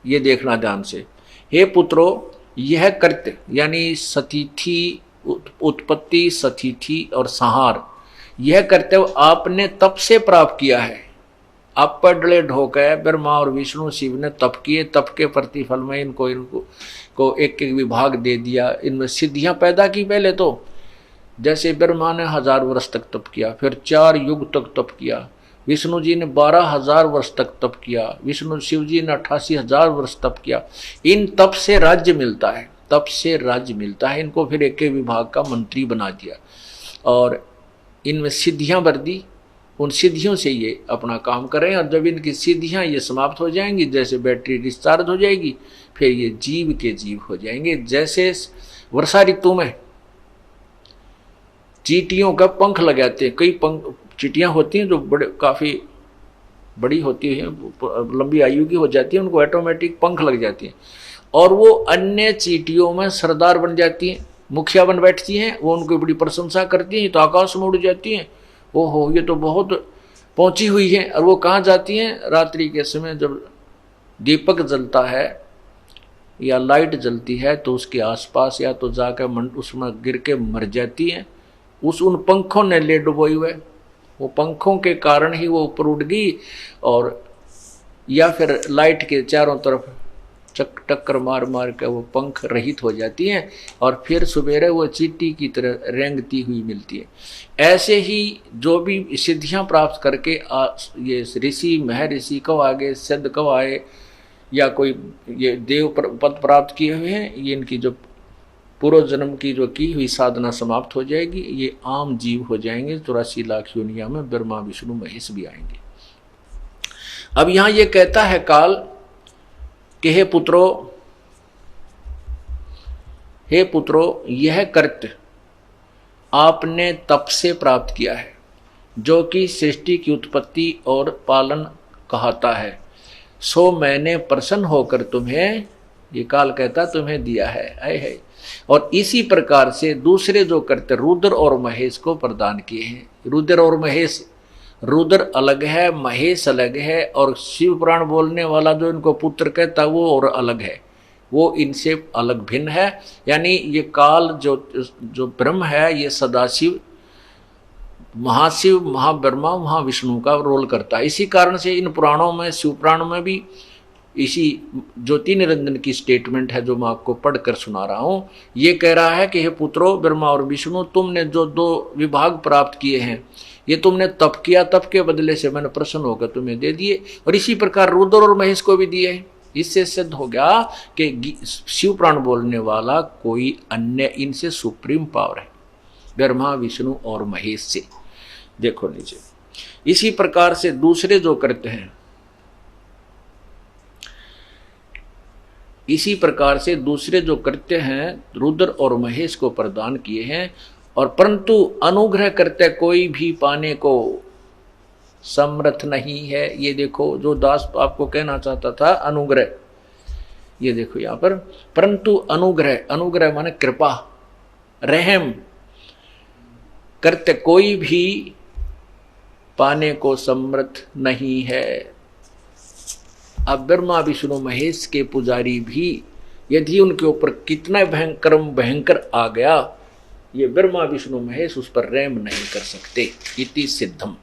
ये देखना ध्यान से। हे पुत्रो, यह कृत्य यानी सतिथि, उत्पत्ति, सतिथि और संहार, यह कर्तव्य आपने तप से प्राप्त किया है। आप पर डले ढोके ब्रह्मा और विष्णु शिव ने तप किए, तप के प्रतिफल में इनको को एक एक विभाग दे दिया, इनमें सिद्धियां पैदा की। पहले तो जैसे ब्रह्मा ने 1000 वर्ष तक तप किया, फिर 4 युग तक तप किया, विष्णु जी ने 12,000 वर्ष तक तप किया, विष्णु शिव जी ने 88,000 वर्ष तप किया। इन तप से राज्य मिलता है, तप से राज्य मिलता है। इनको फिर एक एक विभाग का मंत्री बना दिया और इनमें सिद्धियां भर दी। उन सिद्धियों से ये अपना काम करें और जब इनकी सिद्धियां ये समाप्त हो जाएंगी, जैसे बैटरी डिस्चार्ज हो जाएगी, फिर ये जीव के जीव हो जाएंगे। जैसे वर्षा ऋतु में चींटियों का पंख लगाते हैं, कई पंख चींटियां होती हैं जो बड़े काफ़ी बड़ी होती है, लंबी आयु की हो जाती है, उनको ऑटोमेटिक पंख लग जाती हैं और वो अन्य चींटियों में सरदार बन जाती हैं, मुखिया बन बैठती हैं। वो उनको बड़ी प्रशंसा करती हैं, तो आकाश में उड़ जाती हैं। ओहो, ये तो बहुत पहुंची हुई है। और वो कहाँ जाती हैं? रात्रि के समय जब दीपक जलता है या लाइट जलती है तो उसके आसपास या तो जाकर उसमें गिर के मर जाती हैं। उन पंखों ने ले डुबोई हुए, वो पंखों के कारण ही वो ऊपर उड़ गई और या फिर लाइट के चारों तरफ टक्कर मार मार के वो पंख रहित हो जाती हैं और फिर सवेरे वो चींटी की तरह रेंगती हुई मिलती है। ऐसे ही जो भी सिद्धियां प्राप्त करके ये ऋषि महर्षि कब आगे सिद्ध कब आए या कोई ये देव पद प्राप्त किए हुए हैं, ये इनकी जो पूर्व जन्म की जो की हुई साधना समाप्त हो जाएगी। ये आम जीव हो जाएंगे। 84 लाख योनिया में ब्रह्मा विष्णु महेश भी आएंगे। अब यहां ये कहता है काल कि हे पुत्रो, यह कृत्य आपने तप से प्राप्त किया है, जो कि सृष्टि की उत्पत्ति और पालन कहता है। सो मैंने प्रसन्न होकर तुम्हें, ये काल कहता, तुम्हें दिया है। और इसी प्रकार से दूसरे जो कृत्य रुद्र और महेश को प्रदान किए हैं। रुद्र और महेश, रुद्र अलग है, महेश अलग है, और शिव पुराण बोलने वाला जो इनको पुत्र कहता वो और अलग है, वो इनसे अलग भिन्न है। यानी ये काल जो ब्रह्म है, ये सदाशिव, महाशिव, महाब्रह्मा, महाविष्णु का रोल करता है। इसी कारण से इन पुराणों में, शिव पुराण में भी इसी ज्योति निरंजन की स्टेटमेंट है जो मैं आपको पढ़कर सुना रहा हूँ। ये कह रहा है कि हे पुत्रो, ब्रह्मा और विष्णु, तुमने जो 2 विभाग प्राप्त किए हैं, ये तुमने तप किया, तप के बदले से मैंने प्रसन्न होकर तुम्हें दे दिए। और इसी प्रकार रुद्र और महेश को भी दिए। इससे सिद्ध हो गया कि शिव प्राण बोलने वाला कोई अन्य इनसे सुप्रीम पावर है, ब्रह्मा विष्णु और महेश से। देखो नीचे, इसी प्रकार से दूसरे जो करते हैं, इसी प्रकार से दूसरे जो करते हैं रुद्र और महेश को प्रदान किए हैं। और परंतु अनुग्रह करते कोई भी पाने को समर्थ नहीं है। ये देखो जो दास आपको कहना चाहता था, अनुग्रह, ये देखो यहाँ पर, परंतु अनुग्रह, अनुग्रह माने कृपा, रहम करते कोई भी पाने को समर्थ नहीं है। अब ब्रह्मा विष्णु महेश के पुजारी भी यदि उनके ऊपर कितना भयंकर आ गया, ये ब्रह्मा विष्णु महेश उस पर रहम नहीं कर सकते। इति सिद्धम।